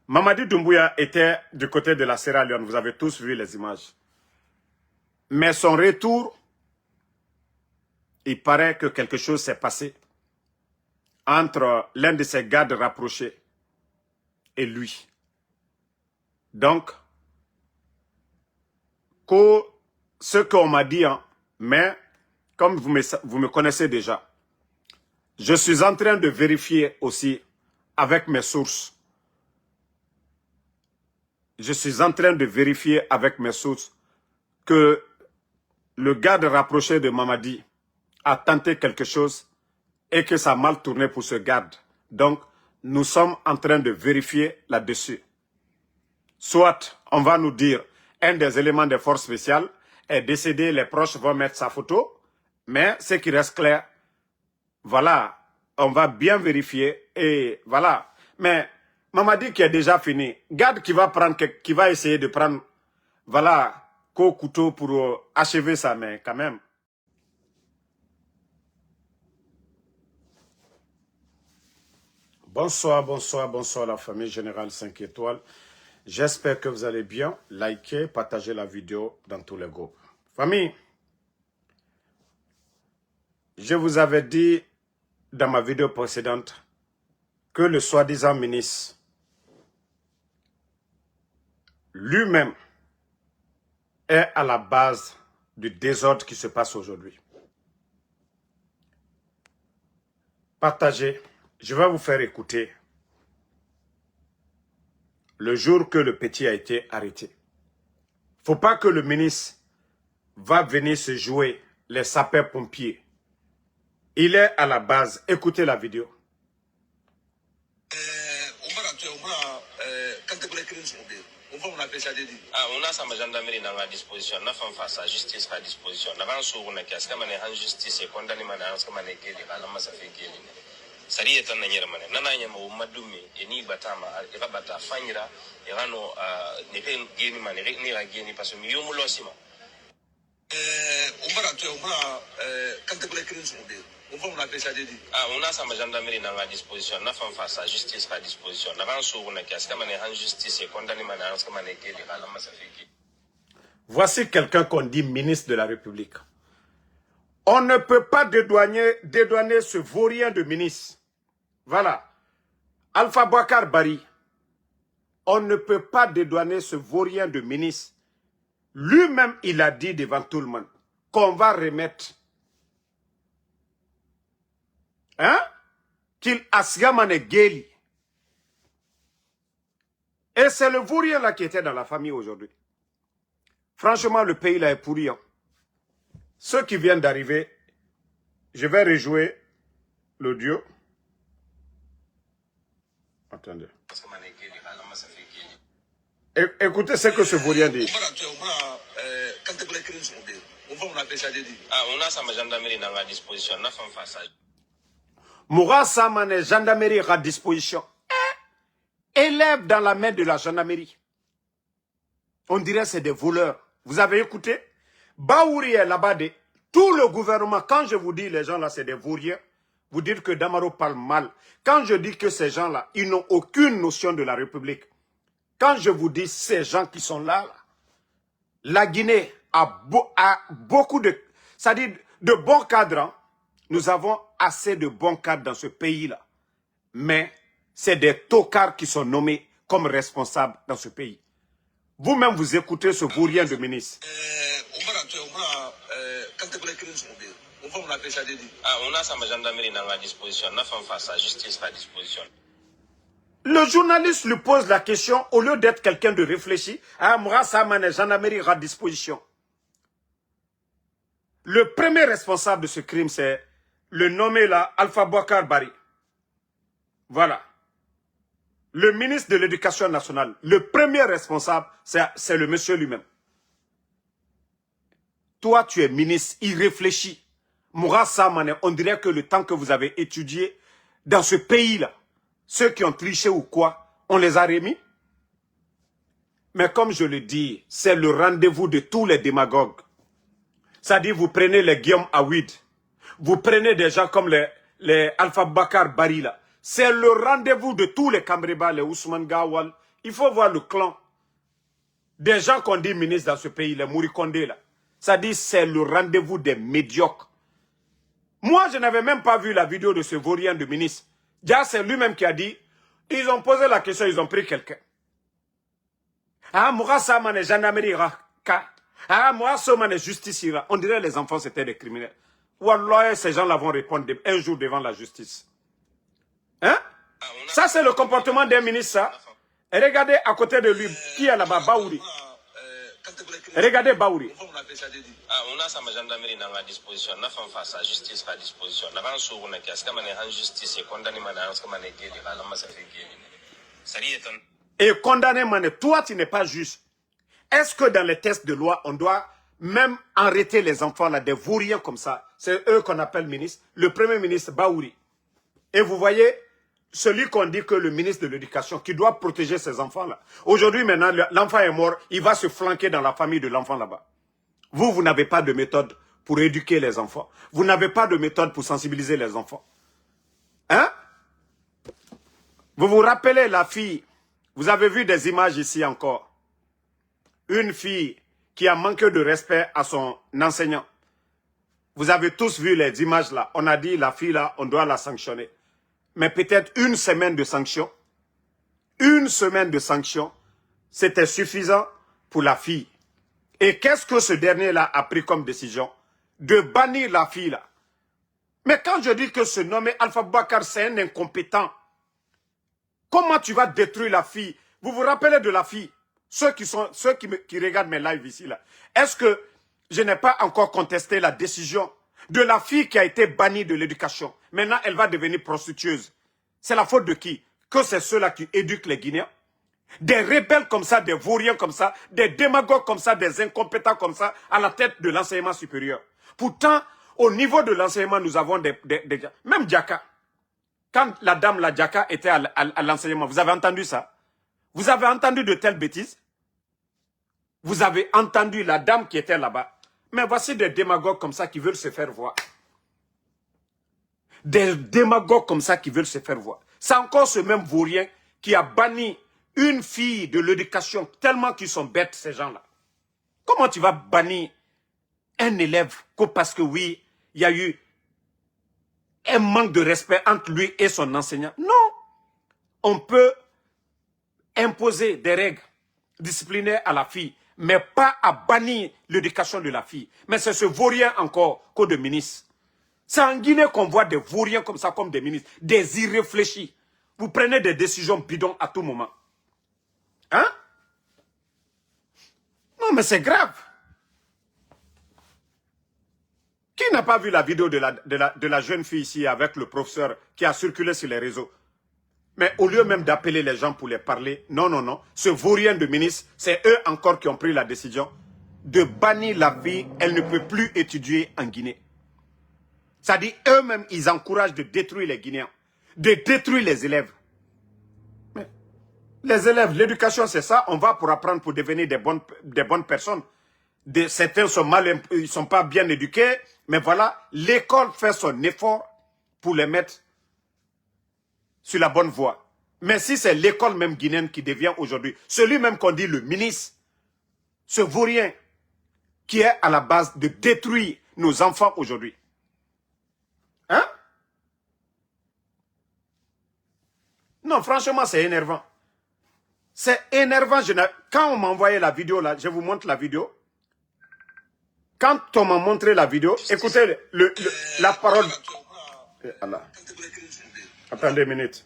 Mamadi Doumbouya était du côté de la Sierra Leone. Vous avez tous vu les images. Mais son retour, il paraît que quelque chose s'est passé entre l'un de ses gardes rapprochés et lui. Donc, ce qu'on m'a dit, hein, mais comme vous me connaissez déjà, je suis en train de vérifier aussi avec mes sources. Je suis en train de vérifier avec mes sources que le garde rapproché de Mamadi a tenté quelque chose et que ça a mal tourné pour ce garde. Donc, nous sommes en train de vérifier là-dessus. Soit, on va nous dire, un des éléments des forces spéciales est décédé, les proches vont mettre sa photo, mais ce qui reste clair, voilà, on va bien vérifier et voilà. Mais Mamadi qui est déjà fini, garde qui va essayer de prendre, voilà, couteau pour achever ça, mais quand même. Bonsoir, bonsoir, bonsoir la famille Générale 5 étoiles. J'espère que vous allez bien. Likez, partagez la vidéo dans tous les groupes. Famille, je vous avais dit dans ma vidéo précédente que le soi-disant ministre lui-même est à la base du désordre qui se passe aujourd'hui. Partagez. Je vais vous faire écouter le jour que le petit a été arrêté. Il ne faut pas que le ministre va venir se jouer les sapeurs-pompiers. Il est à la base. Écoutez la vidéo. On a sa gendarmerie dans la disposition, on a fait face à la justice à disposition. On a sur une caisse, comme on est en justice et condamné, on a comme on est guéri, on a massacré guéri. Sari est un ailleurs mané. Nana yama ou madoumi et ni batama et rabata fanyira et rano ne pe guéri mané ni la guéri parce que milieu moulosima. On a sa gendarmerie dans la disposition, on a fait face à la justice à disposition. On a sur une caisse, comme on est en justice et condamné, on a comme on est guéri, on a massacré guéri. Voici quelqu'un qu'on dit ministre de la République. On ne peut pas dédouaner ce vaurien de ministre. Voilà. Alpha Bouakar Bari. On ne peut pas dédouaner ce vaurien de ministre. Lui-même, il a dit devant tout le monde qu'on va remettre. Hein? Qu'il asgamane geli. Et c'est le vaurien là qui était dans la famille aujourd'hui. Franchement, le pays là est pourri. Hein. Ceux qui viennent d'arriver, je vais rejouer l'audio. Attendez. Écoutez ce que ce vaurien dit. On a sa gendarmerie dans la disposition, on a fait face à Moura Samane, gendarmerie à disposition. Élève dans la main de la gendarmerie. On dirait que c'est des voleurs. Vous avez écouté? Baouri est là-bas de tout le gouvernement. Quand je vous dis les gens là, c'est des vauriens, vous dites que Damaro parle mal. Quand je dis que ces gens-là, ils n'ont aucune notion de la République. Quand je vous dis ces gens qui sont là, la Guinée a beaucoup de... C'est-à-dire de bons cadres. Hein. Nous avons assez de bons cadres dans ce pays-là. Mais c'est des tocards qui sont nommés comme responsables dans ce pays. Vous-même, vous écoutez ce vaurien de ministre. on a sa gendarmerie dans la disposition, on a fait face à la justice à disposition. Le journaliste lui pose la question, au lieu d'être quelqu'un de réfléchi, Moura Samane, gendarmerie à disposition. Le premier responsable de ce crime, c'est le nommé là, Alpha Bouakar Bari. Voilà. Le ministre de l'Éducation nationale, le premier responsable, c'est le monsieur lui-même. Toi, tu es ministre, irréfléchi. Moura Samane, on dirait que le temps que vous avez étudié dans ce pays-là, ceux qui ont triché ou quoi, on les a remis. Mais comme je le dis, c'est le rendez-vous de tous les démagogues. C'est-à-dire, vous prenez les Guillaume Awid, vous prenez des gens comme les Alpha Bakar Bari là. C'est le rendez-vous de tous les Kamreba, les Ousmane Gawal. Il faut voir le clan des gens qu'on dit ministres dans ce pays, les Mourikondé là. Ça dit c'est le rendez-vous des médiocres. Moi, je n'avais même pas vu la vidéo de ce vaurien de ministre. Déjà, c'est lui-même qui a dit, ils ont posé la question, ils ont pris quelqu'un. Ah, moi, ça m'a gendarmerie ka. Ah, moi, ça m'a justice ira. On dirait les enfants, c'était des criminels. Wallah, ces gens-là vont répondre un jour devant la justice. Hein? Ça, c'est le comportement d'un ministre, ça. Et regardez à côté de lui, qui est là-bas, Baouri. Regardez Baouri. On a sa gendarmerie à disposition, on a fait face à la justice à disposition. On a sur une caisse, comme on est en justice et condamné, comme on est guéri, ça dit étant. Et condamné, toi, tu n'es pas juste. Est-ce que dans les tests de loi, on doit même arrêter les enfants là, des vauriens comme ça? C'est eux qu'on appelle ministre. Le premier ministre, Baouri. Et vous voyez, celui qu'on dit que le ministre de l'Éducation, qui doit protéger ces enfants-là. Aujourd'hui, maintenant, l'enfant est mort, il va se flanquer dans la famille de l'enfant là-bas. Vous n'avez pas de méthode pour éduquer les enfants. Vous n'avez pas de méthode pour sensibiliser les enfants. Hein? Vous vous rappelez la fille, vous avez vu des images ici encore. Une fille qui a manqué de respect à son enseignant. Vous avez tous vu les images là. On a dit la fille là, on doit la sanctionner. Mais peut-être une semaine de sanction. Une semaine de sanction, c'était suffisant pour la fille. Et qu'est-ce que ce dernier-là a pris comme décision? De bannir la fille-là. Mais quand je dis que ce nommé Alpha Bakar, c'est un incompétent, comment tu vas détruire la fille? Vous vous rappelez de la fille? Ceux qui regardent mes lives ici, là. Est-ce que je n'ai pas encore contesté la décision de la fille qui a été bannie de l'éducation? Maintenant, elle va devenir prostitueuse. C'est la faute de qui? Que c'est ceux-là qui éduquent les Guinéens? Des rebelles comme ça, des vauriens comme ça, des démagogues comme ça, des incompétents comme ça, à la tête de l'enseignement supérieur. Pourtant, au niveau de l'enseignement, nous avons même Diaka. Quand la dame, la Diaka, était à l'enseignement, vous avez entendu ça? Vous avez entendu de telles bêtises? Vous avez entendu la dame qui était là-bas? Mais voici des démagogues comme ça qui veulent se faire voir. Des démagogues comme ça qui veulent se faire voir. C'est encore ce même vaurien qui a banni une fille de l'éducation, tellement qu'ils sont bêtes, ces gens-là. Comment tu vas bannir un élève parce que oui, il y a eu un manque de respect entre lui et son enseignant? Non. On peut imposer des règles disciplinaires à la fille, mais pas à bannir l'éducation de la fille. Mais c'est ce vaurien encore qu'au de ministre. C'est en Guinée qu'on voit des vauriens comme ça, comme des ministres, des irréfléchis. Vous prenez des décisions bidons à tout moment. Hein? Non, mais c'est grave. Qui n'a pas vu la vidéo de la jeune fille ici avec le professeur qui a circulé sur les réseaux? Mais au lieu même d'appeler les gens pour les parler, non, non, non. Ce vaurien de ministre, c'est eux encore qui ont pris la décision de bannir la fille. Elle ne peut plus étudier en Guinée. Ça dit, eux-mêmes, ils encouragent de détruire les Guinéens, de détruire les élèves. Mais les élèves, l'éducation, c'est ça. On va pour apprendre pour devenir des bonnes personnes. Certains sont ils ne sont pas bien éduqués. Mais voilà, l'école fait son effort pour les mettre sur la bonne voie. Mais si c'est l'école même guinéenne qui devient aujourd'hui, celui même qu'on dit le ministre, ce vaurien qui est à la base de détruire nos enfants aujourd'hui. Hein? Non, franchement, c'est énervant. C'est énervant. Quand on m'a envoyé la vidéo, là, je vous montre la vidéo. Quand on m'a montré la vidéo, écoutez la parole. Allah. Attendez une minute.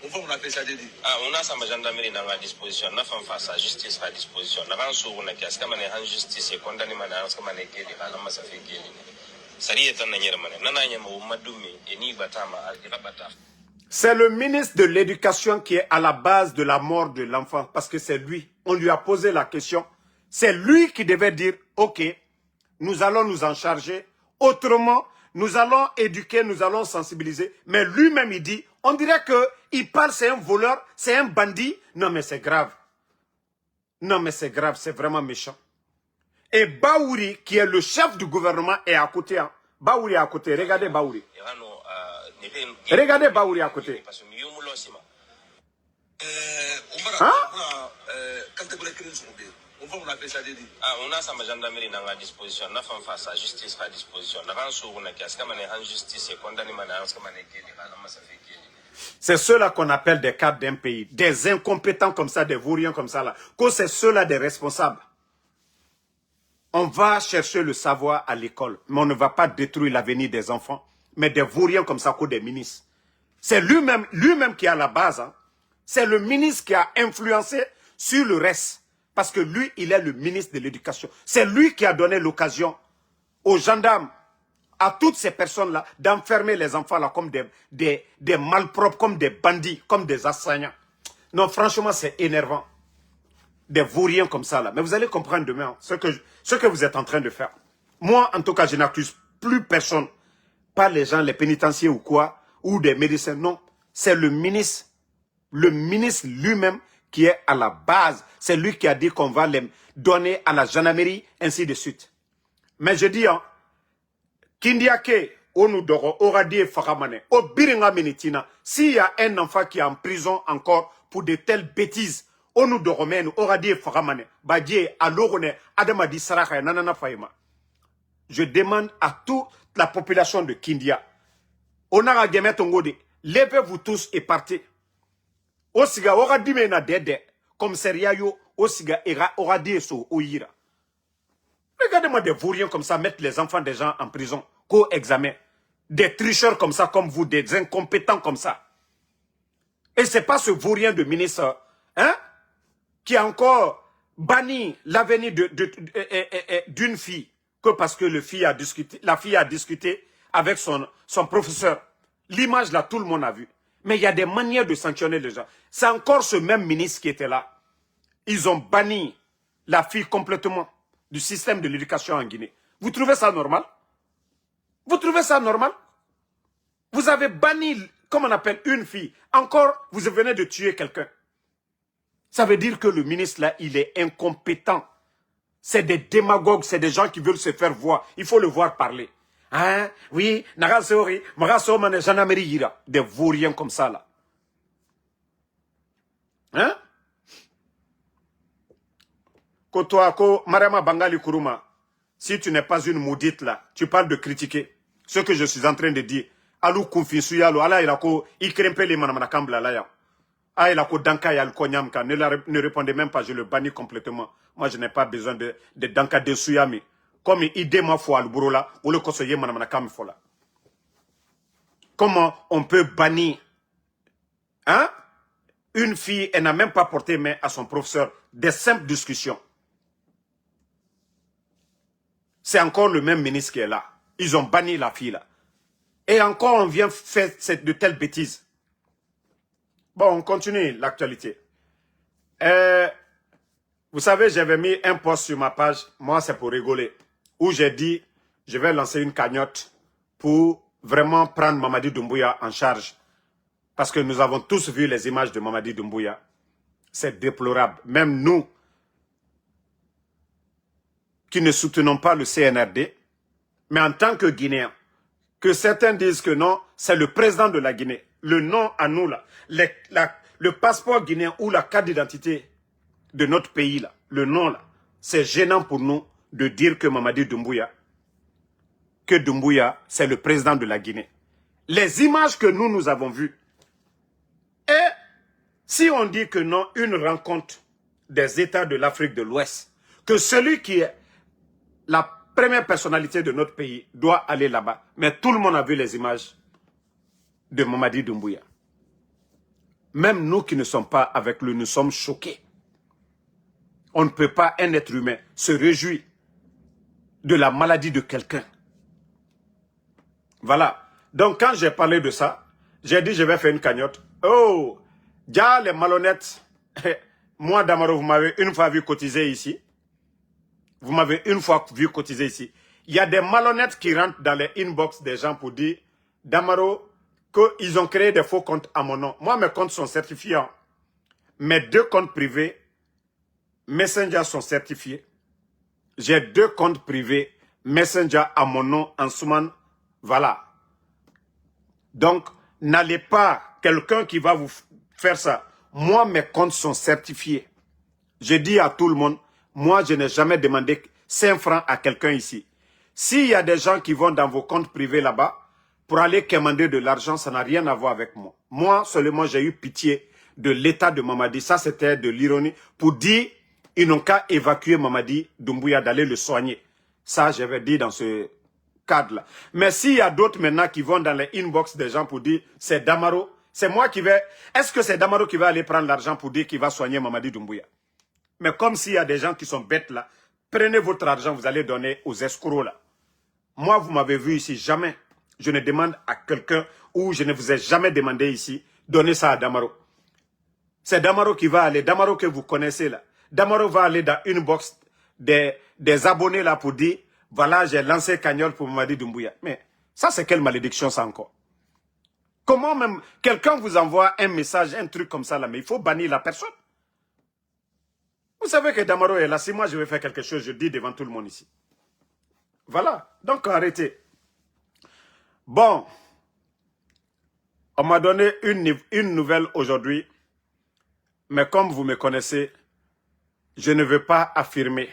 On a sa gendarmerie à disposition, on a fait face à la justice à disposition. On a sur une caisse, comme on est en justice et condamné, comme on est guéri, ça fait guéri. Ça dit étant c'est le ministre de l'Éducation qui est à la base de la mort de l'enfant, parce que c'est lui. On lui a posé la question. C'est lui qui devait dire, ok, nous allons nous en charger. Autrement, nous allons éduquer, nous allons sensibiliser. Mais lui-même, il dit, on dirait qu'il parle, c'est un voleur, c'est un bandit. Non, mais c'est grave. Non, mais c'est grave, c'est vraiment méchant. Et Baouri, qui est le chef du gouvernement, est à côté. Hein. Baouri à côté, regardez Baouri. Irano, Regardez Baouri à côté. parce que mieux moulo sima. Hein? Ah, on a sa gendarmerie dans la disposition, on a fait face à la justice à disposition. On a sur une caisse, comme on est en justice, et condamné, on a C'est ceux-là qu'on appelle des cadres d'un pays, des incompétents comme ça, des vauriens comme ça là. Que c'est ceux-là des responsables. On va chercher le savoir à l'école, mais on ne va pas détruire l'avenir des enfants, mais des vauriens comme ça, que des ministres. C'est lui-même qui est à la base. Hein. C'est le ministre qui a influencé sur le reste. Parce que lui, il est le ministre de l'Éducation. C'est lui qui a donné l'occasion aux gendarmes, à toutes ces personnes-là, d'enfermer les enfants là comme des malpropres, comme des bandits, comme des assaillants. Non, franchement, c'est énervant. Des vauriens comme ça là. Mais vous allez comprendre demain ce que vous êtes en train de faire. Moi, en tout cas, je n'accuse plus personne. Pas les gens, les pénitenciers ou quoi, ou des médecins. Non, c'est le ministre lui-même qui est à la base. C'est lui qui a dit qu'on va les donner à la gendarmerie, ainsi de suite. Mais je dis, hein, Kindiake, Onudoro, Oradi et Faramane, au Biringa Minitina, s'il y a un enfant qui est en prison encore pour de telles bêtises, Onudoro Men, Oradi et Faramane, Badie, Alorone, Adamadi Saraka, Nanana Faima. Je demande à toute la population de Kindia, Onara Gemetongode, levez-vous tous et partez. Osiga Oradi Mena Dede, comme Seriayo, Osiga Oradi So Oira. Regardez-moi des vauriens comme ça mettre les enfants des gens en prison, co-examen. Des tricheurs comme ça, comme vous, des incompétents comme ça. Et c'est pas ce vaurien de ministre, hein, qui a encore banni l'avenir d'une fille, que parce que la fille a discuté avec son professeur. L'image là, tout le monde a vu. Mais il y a des manières de sanctionner les gens. C'est encore ce même ministre qui était là. Ils ont banni la fille complètement du système de l'éducation en Guinée. Vous trouvez ça normal? Vous trouvez ça normal? Vous avez banni, comme on appelle, une fille. Encore, vous venez de tuer quelqu'un. Ça veut dire que le ministre là, il est incompétent. C'est des démagogues, c'est des gens qui veulent se faire voir. Il faut le voir parler. Hein? Oui, Nagasori, Magasomane, Janameri Yira. Des vauriens comme ça là. Hein? Kotoako, Mariama Bangali Kuruma, si tu n'es pas une maudite là, tu parles de critiquer. Ce que je suis en train de dire. Alou Koufisuyalo, Allah il a ko, il crempé les manamanakambla là ya. Ah, il a ko danka yal konyamka, ne répondez même pas, je le bannis complètement. Moi, je n'ai pas besoin de danka de suyami. Comme il ma foi al burola, ou le conseiller manamanakam fola. Comment on peut bannir, hein? Une fille, elle n'a même pas porté main à son professeur, des simples discussions. C'est encore le même ministre qui est là. Ils ont banni la fille là. Et encore on vient faire de telles bêtises. Bon, on continue l'actualité. Vous savez, j'avais mis un post sur ma page, moi c'est pour rigoler, où j'ai dit, je vais lancer une cagnotte pour vraiment prendre Mamadi Doumbouya en charge. Parce que nous avons tous vu les images de Mamadi Doumbouya. C'est déplorable. Même nous, qui ne soutenons pas le CNRD, mais en tant que Guinéens, que certains disent que non, c'est le président de la Guinée. Le nom à nous, là, le passeport guinéen ou la carte d'identité de notre pays, là, le nom, là, c'est gênant pour nous de dire que Mamadi Doumbouya, c'est le président de la Guinée. Les images que nous avons vues, et si on dit que non, une rencontre des États de l'Afrique de l'Ouest, que celui qui est la première personnalité de notre pays doit aller là-bas. Mais tout le monde a vu les images de Mamadi Doumbouya. Même nous qui ne sommes pas avec lui, nous sommes choqués. On ne peut pas, un être humain, se réjouir de la maladie de quelqu'un. Voilà. Donc quand j'ai parlé de ça, j'ai dit je vais faire une cagnotte. Oh, déjà les malhonnêtes, moi Damaro, vous m'avez une fois vu cotiser ici. Vous m'avez une fois vu cotiser ici. Il y a des malhonnêtes qui rentrent dans les inbox des gens pour dire, Damaro, qu'ils ont créé des faux comptes à mon nom. Moi, mes comptes sont certifiés. Mes 2 comptes privés, Messenger sont certifiés. J'ai 2 comptes privés, Messenger à mon nom, Ansouman Voilà. Donc, n'allez pas, quelqu'un qui va vous faire ça. Moi, mes comptes sont certifiés. Je dis à tout le monde, moi, je n'ai jamais demandé 5 francs à quelqu'un ici. S'il y a des gens qui vont dans vos comptes privés là-bas, pour aller commander de l'argent, ça n'a rien à voir avec moi. Moi, seulement, j'ai eu pitié de l'état de Mamadi. Ça, c'était de l'ironie. Pour dire, ils n'ont qu'à évacuer Mamadi Doumbouya, d'aller le soigner. Ça, j'avais dit dans ce cadre-là. Mais s'il y a d'autres maintenant qui vont dans les inbox des gens pour dire, c'est Damaro, c'est moi qui vais... Est-ce que c'est Damaro qui va aller prendre l'argent pour dire qu'il va soigner Mamadi Doumbouya? Mais comme s'il y a des gens qui sont bêtes là, prenez votre argent, vous allez donner aux escrocs là. Moi, vous m'avez vu ici, jamais. Je ne demande à quelqu'un, ou je ne vous ai jamais demandé ici, donnez ça à Damaro. C'est Damaro qui va aller, Damaro que vous connaissez là. Damaro va aller dans une box des abonnés là pour dire, voilà, j'ai lancé Cagnol pour Mamadi Doumbouya. Mais ça, c'est quelle malédiction ça encore? Comment même, quelqu'un vous envoie un message, un truc comme ça là, mais il faut bannir la personne. Vous savez que Damaro est là, si moi je vais faire quelque chose, je dis devant tout le monde ici. Voilà, donc arrêtez. Bon, on m'a donné une nouvelle aujourd'hui, mais comme vous me connaissez, je ne veux pas affirmer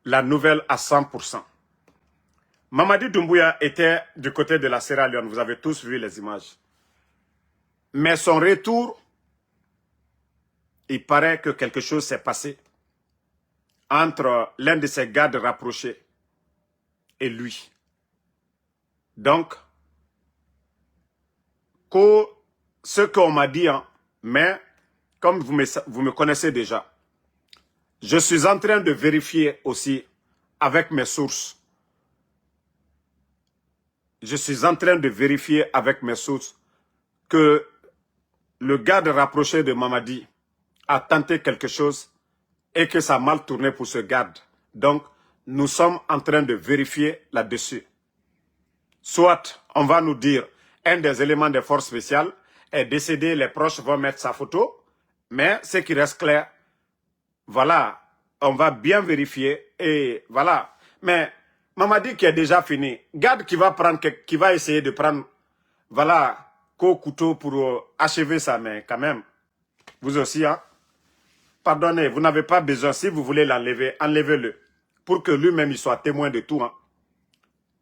la nouvelle à 100%. Mamadi Doumbouya était du côté de la Sierra Leone, vous avez tous vu les images. Mais son retour, il paraît que quelque chose s'est passé entre l'un de ses gardes rapprochés et lui. Donc, ce qu'on m'a dit, hein, mais comme vous me connaissez déjà, je suis en train de vérifier aussi avec mes sources. Je suis en train de vérifier avec mes sources que le garde rapproché de Mamadi a tenté quelque chose et que ça a mal tourné pour ce garde. Donc, nous sommes en train de vérifier là-dessus. Soit, on va nous dire, un des éléments des forces spéciales est décédé, les proches vont mettre sa photo, mais ce qui reste clair, voilà, on va bien vérifier et voilà. Mais Mamadi qui est déjà fini, garde qui va essayer de prendre, voilà, couteau pour achever ça, mais quand même, vous aussi, hein, pardonnez, vous n'avez pas besoin, si vous voulez l'enlever, enlevez-le, pour que lui-même il soit témoin de tout, hein.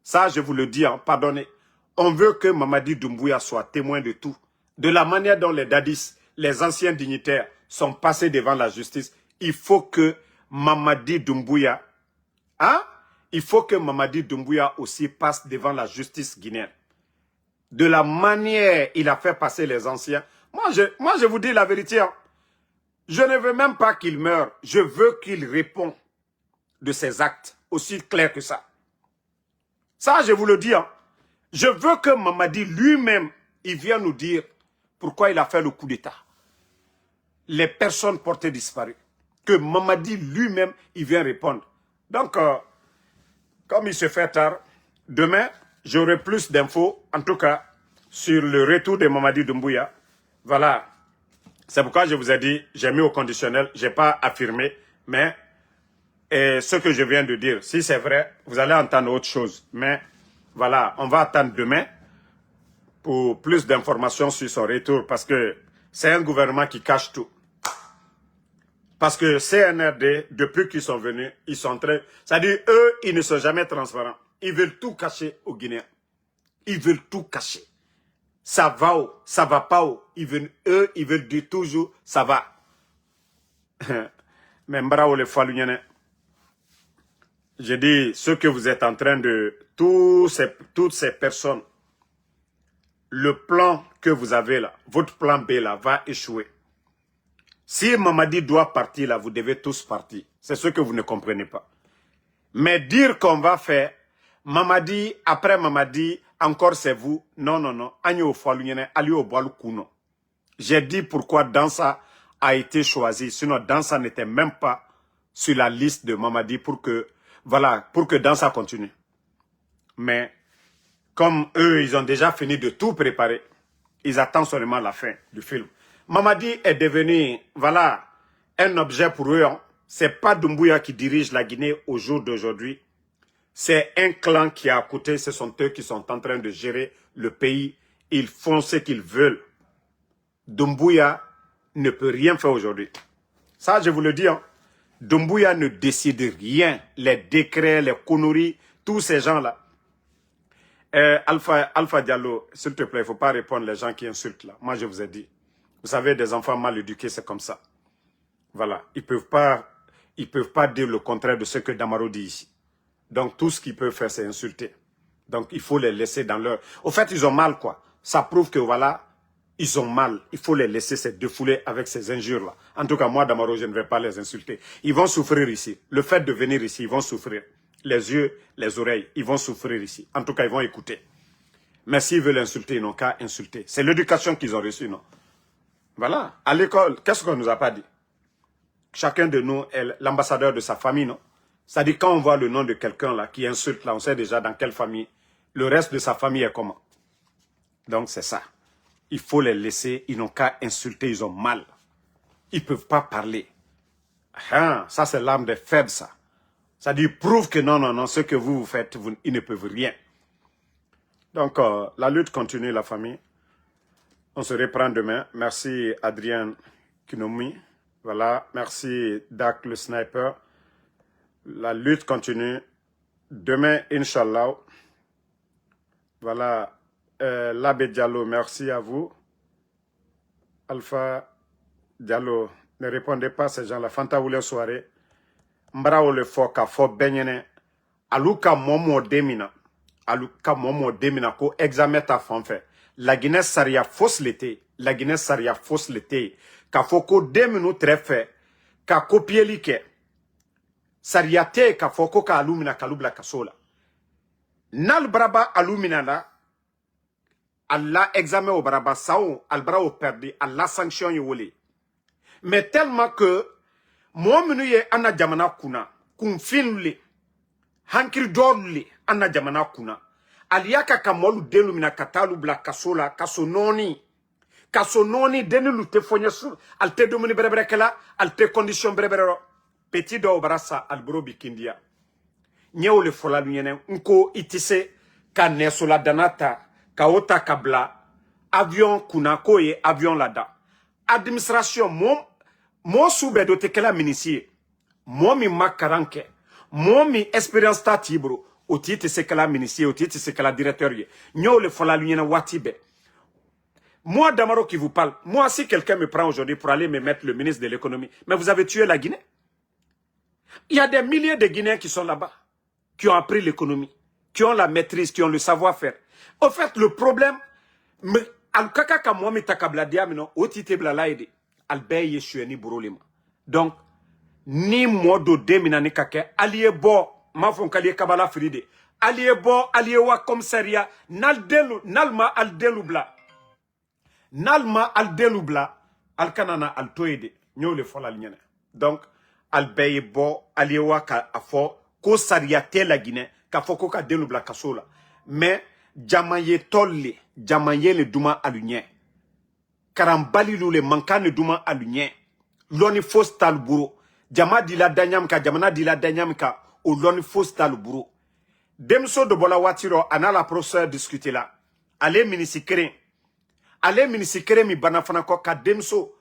Ça, je vous le dis, hein, pardonnez. On veut que Mamadi Doumbouya soit témoin de tout. De la manière dont les dadis, les anciens dignitaires, sont passés devant la justice, il faut que Mamadi Doumbouya, hein, il faut que Mamadi Doumbouya aussi passe devant la justice guinéenne. De la manière il a fait passer les anciens. Moi, je vous dis la vérité, hein. Je ne veux même pas qu'il meure. Je veux qu'il réponde de ses actes, aussi clair que ça. Ça, je vous le dis, hein. Je veux que Mamadi lui-même, il vienne nous dire pourquoi il a fait le coup d'État. Les personnes portées disparues. Que Mamadi lui-même, il vient répondre. Donc, comme il se fait tard, demain, j'aurai plus d'infos, en tout cas, sur le retour de Mamadi Doumbouya. Voilà. C'est pourquoi je vous ai dit, j'ai mis au conditionnel, je n'ai pas affirmé, mais ce que je viens de dire, si c'est vrai, vous allez entendre autre chose. Mais voilà, on va attendre demain pour plus d'informations sur son retour, parce que c'est un gouvernement qui cache tout. Parce que CNRD, depuis qu'ils sont venus, ils sont très... C'est-à-dire, eux, ils ne sont jamais transparents. Ils veulent tout cacher aux Guinéens. Ils veulent tout cacher. Ça va où, ça va pas où. Eux, ils veulent dire toujours, ça va. Mais m'brao les Falunyane. Je dis, ce que vous êtes en train de... Toutes ces personnes, le plan que vous avez là, votre plan B là, va échouer. Si Mamadi doit partir là, vous devez tous partir. C'est ce que vous ne comprenez pas. Mais dire qu'on va faire, Mamadi, après Mamadi, encore c'est vous. Non, non, non. J'ai dit pourquoi Dansa a été choisi. Sinon, Dansa n'était même pas sur la liste de Mamadi pour que, voilà, pour que Dansa continue. Mais, comme eux, ils ont déjà fini de tout préparer, ils attendent seulement la fin du film. Mamadi est devenu, voilà, un objet pour eux. Hein. C'est pas Doumbouya qui dirige la Guinée au jour d'aujourd'hui. C'est un clan qui est à côté, ce sont eux qui sont en train de gérer le pays. Ils font ce qu'ils veulent. Doumbouya ne peut rien faire aujourd'hui. Ça, je vous le dis. Hein. Doumbouya ne décide rien. Les décrets, les conneries, tous ces gens-là. Alpha Diallo, s'il te plaît, il ne faut pas répondre les gens qui insultent là. Moi, je vous ai dit. Vous savez, des enfants mal éduqués, c'est comme ça. Voilà. Ils peuvent pas dire le contraire de ce que Damaro dit ici. Donc, tout ce qu'ils peuvent faire, c'est insulter. Donc, il faut les laisser dans leur... Au fait, ils ont mal, quoi. Ça prouve que, voilà, ils ont mal. Il faut les laisser se défouler avec ces injures-là. En tout cas, moi, Damaro, je ne vais pas les insulter. Ils vont souffrir ici. Le fait de venir ici, ils vont souffrir. Les yeux, les oreilles, ils vont souffrir ici. En tout cas, ils vont écouter. Mais s'ils veulent insulter, ils n'ont qu'à insulter. C'est l'éducation qu'ils ont reçue, non? Voilà. À l'école, qu'est-ce qu'on ne nous a pas dit? Chacun de nous est l'ambassadeur de sa famille, non? C'est-à-dire, quand on voit le nom de quelqu'un là qui insulte, là, on sait déjà dans quelle famille. Le reste de sa famille est comment? Donc, c'est ça. Il faut les laisser. Ils n'ont qu'à insulter. Ils ont mal. Ils ne peuvent pas parler. Ah, ça, c'est l'âme des faibles, ça. C'est-à-dire, prouve que non, ce que vous faites, ils ne peuvent rien. Donc, la lutte continue, la famille. On se reprend demain. Merci, Adrien Kinomi. Voilà. Merci, Dak le sniper. La lutte continue. Demain, Inch'Allah. Voilà. L'abbé Diallo, merci à vous. Alpha Diallo, ne répondez pas à ces gens-là. Fanta voulait soirée. Mbrao le foka, fo benyene. Aluka momo demina. Aluka momo demina ko examen ta fanfait. La Guinée saria fausse l'été. La Guinée saria fausse l'été. Ka foko 2 minutes très fait. Ka copier like. Saria te ka foko ka alumina kalubla kasola. Nal braba alumina la. Allah examen au braba sao. Al brao perdu. Allah sanction yole. Mais tellement que moi menu ye anna jamana kuna. Kun finle. Hankir dorle anna jamana kuna. Aliaka kamolu delumina katalu bla kasola kasononi. Kasononi deni lute fonyesu. Alte domini berebere kela. Alte condition berebere. Petit do barasa albro bikindia. Nye le fola lunyene. Nko itise ka nesola danata. Ka ota kabla. Avion kuna koye avion lada. Administration mo soube do te kela ministère. Mo mi makaranke. Mo mi expérience ta tibro. O tite se kala ministère, o tite se kala directeur. Nyo le fola lunyene watibe. Moi, Damaro qui vous parle, moi, si quelqu'un me prend aujourd'hui pour aller me mettre le ministre de l'économie, mais vous avez tué la Guinée. Il y a des milliers de Guinéens qui sont là-bas, qui ont appris l'économie, qui ont la maîtrise, qui ont le savoir-faire. Au fait, le problème, al-kaka moi mi takabladia mino, otite blala ede, al-beye yeshueni burolima. Donc, ni modo demina ni kake, allié bo, ma fon kalié kabala fride, allié bo, allié wa commissariat, nalma al delubla. Nalma al delubla, al kanana al toede, nyo le fola lignane. Donc, al beye bo, aliewa ka afo, ko sariate la Guinée, ka foko ka delubla kasola. Mais, jamaye tolle, jamaye le duma alunye. Karambali le mankane duma alunye. Loni fos talburo. Jama di la danyam ka, jamana di la danyam ka, ou loni fos talburo. Demso de bola watiro, ana la professeur discuter là. Allez minisikere. Ale minisikere mi banafana ko ka demso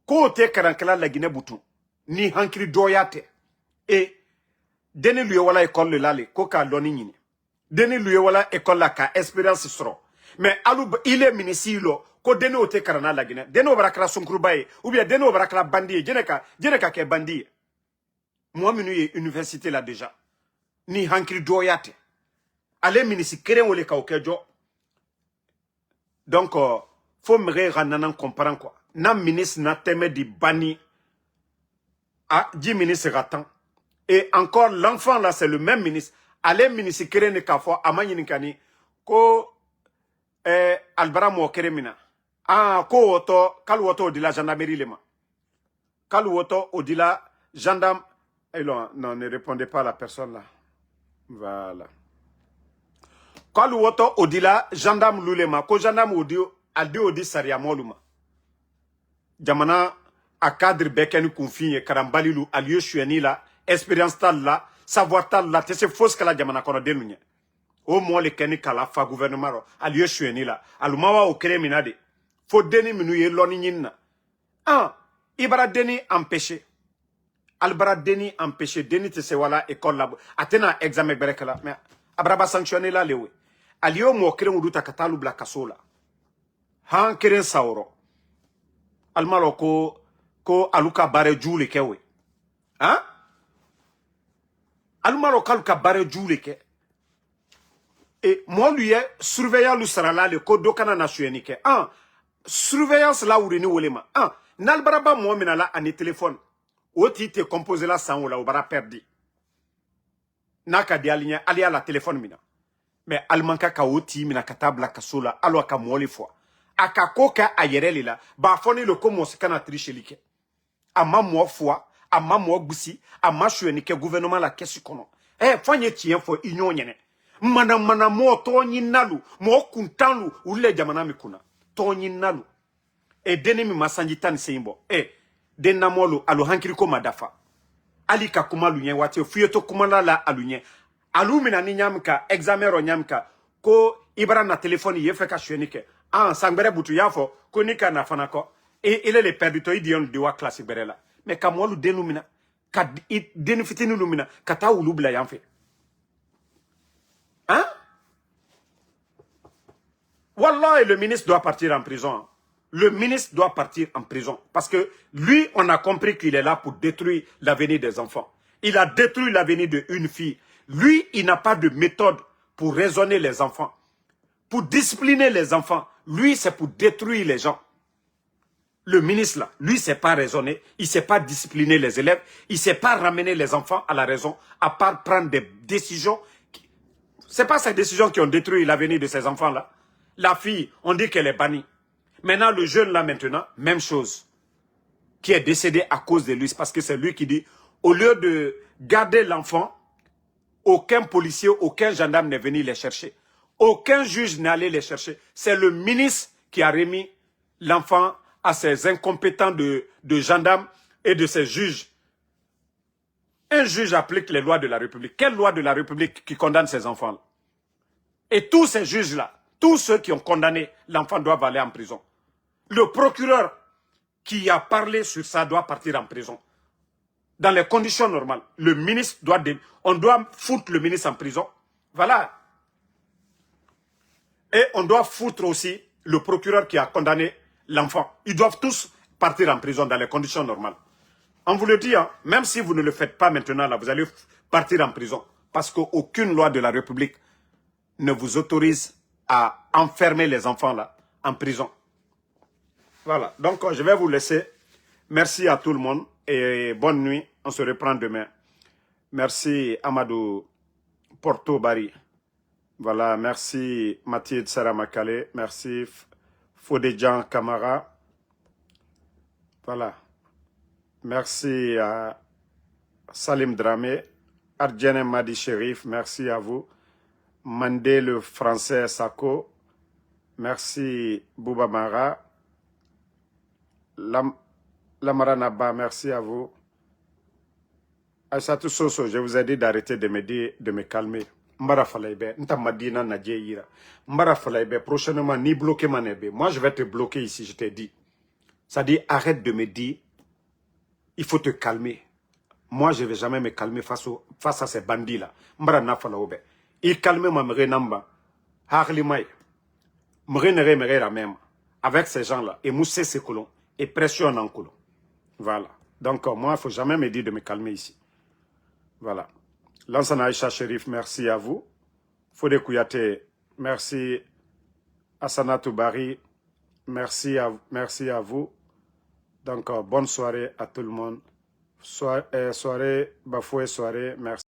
ko te karankala la Guinée butu ni hankiri doyate e deni luye wala école lale ko ka loni nyini deni luye wala école la ka expérience soro mais alu il est minisilo ko deni o te karana la Guinée deni o barakala sunkrubaye ou bien deni o barakala bandie jeneka ke bandie moi minu ye université là déjà ni hankiri doyate ale minisikere wole ka okejo donc faut me rananan comprendre quoi. Na ministre na teme di bani à 10 ministres ratant. Et encore l'enfant là c'est le même ministre. Allez ministre kere ne kafo amani kani ko albara mo kere mina. Ah ko woto kal woto odila gendarmerie lema. Kal woto odila gendarme non ne répondez pas à la personne là. Voilà. Kal woto odila gendarme lulema ko gendarme odio aldi odi saria moluma. Jamana a cadre bekeni konfinye karambalilu aliyo shueni la expérience tal la savoir tal la te se fausse kala jamana kono denunye o mo le keni kala fa gouvernement ro aliyo shweni la alumawa o kere minade fo deni minu ye loni nyinna ibara deni empêché albara deni empêché deni te se wala école la atena examen berekala mais abraba sanctionné la lewe aliyo mo kere nguduta katalu bla kasola han kere sauro almalo ko aluka bare juli kewe almalo kaluka bare juli ke et moi lui est surveillant lu sarala le ko dokana na sueni ke surveillance la urini wolema nalbaraba mo mina la ani téléphone oti te composé la sans la obara perdi naka di alinya alia la téléphone mina mais almanka ka oti mina katabla kasola alo aka moli fois aka koka ayereli la ba foni le ko mosikana trichelike ama mo fois ama mo gbusi ama sueni ke gouvernement la kesu kono fanye tien fo union nyene mana mo tonyi nalu mo kuntanlu ule jamana mikuna tonyi nalu deni mi masanjitani seimbo denna molu alu hankiri ko madafa ali ka kuma lunye wate fuyeto kuma la alunye alu mina ni nyamka examen ro nyamka ko ibara na telefoni yefe ka shwenike sangbere butu yafo ko nika na fanako ile le perdito idion de wa classe berela mais ka molu denu mina ka denu fitinu lumina kata ulubla yanfe Wallah, le ministre doit partir en prison. Le ministre doit partir en prison. Parce que lui, on a compris qu'il est là pour détruire l'avenir des enfants. Il a détruit l'avenir d'une fille. Lui, il n'a pas de méthode pour raisonner les enfants. Pour discipliner les enfants. Lui, c'est pour détruire les gens. Le ministre, là, lui, ne sait pas raisonner. Il ne sait pas discipliner les élèves. Il ne sait pas ramener les enfants à la raison. À part prendre des décisions. Ce n'est pas ces décisions qui ont détruit l'avenir de ces enfants-là. La fille, on dit qu'elle est bannie. Maintenant, le jeune là maintenant, même chose. Qui est décédé à cause de lui. Parce que c'est lui qui dit, au lieu de garder l'enfant, aucun policier, aucun gendarme n'est venu les chercher. Aucun juge n'est allé les chercher. C'est le ministre qui a remis l'enfant à ces incompétents de gendarmes et de ces juges. Un juge applique les lois de la République. Quelle loi de la République qui condamne ces enfants-là? Et tous ces juges-là, tous ceux qui ont condamné l'enfant doivent aller en prison. Le procureur qui a parlé sur ça doit partir en prison. Dans les conditions normales. Le ministre doit... On doit foutre le ministre en prison. Voilà. Et on doit foutre aussi le procureur qui a condamné l'enfant. Ils doivent tous partir en prison dans les conditions normales. On vous le dit, même si vous ne le faites pas maintenant, là, vous allez partir en prison. Parce qu'aucune loi de la République ne vous autorise à enfermer les enfants là en prison. Voilà, donc je vais vous laisser. Merci à tout le monde et bonne nuit. On se reprend demain. Merci Amadou Porto Bari. Voilà, merci Mathilde Saramakale. Merci Fodéjan Kamara. Voilà. Merci à Salim Dramé. Ardjane Madi Sherif, merci à vous. Mandé le français Sako. Merci Bouba Mara. Lamara Naba, merci à vous. Aïssatou Soso, je vous ai dit d'arrêter de me dire, de me calmer. Mbara Falaïbe, Nta Madina Nadjeira. Mbara Falaïbe, prochainement, ni bloquer Manebe. Moi, je vais te bloquer ici, je t'ai dit. Ça dit, arrête de me dire, il faut te calmer. Moi, je ne vais jamais me calmer face à ces bandits-là. Mbara Nafalaoube. Il calme ma mère namba. Harli mai. Mère la même. Avec ces gens-là. Et moussé ses colons. Et pression en colon. Voilà. Donc, moi, il ne faut jamais me dire de me calmer ici. Voilà. Lansana Aïcha Sherif, merci à vous. Fodé Kouyaté, merci. Asana Toubari, merci à vous. Donc, bonne soirée à tout le monde. Soirée, Bafoué, soirée, merci.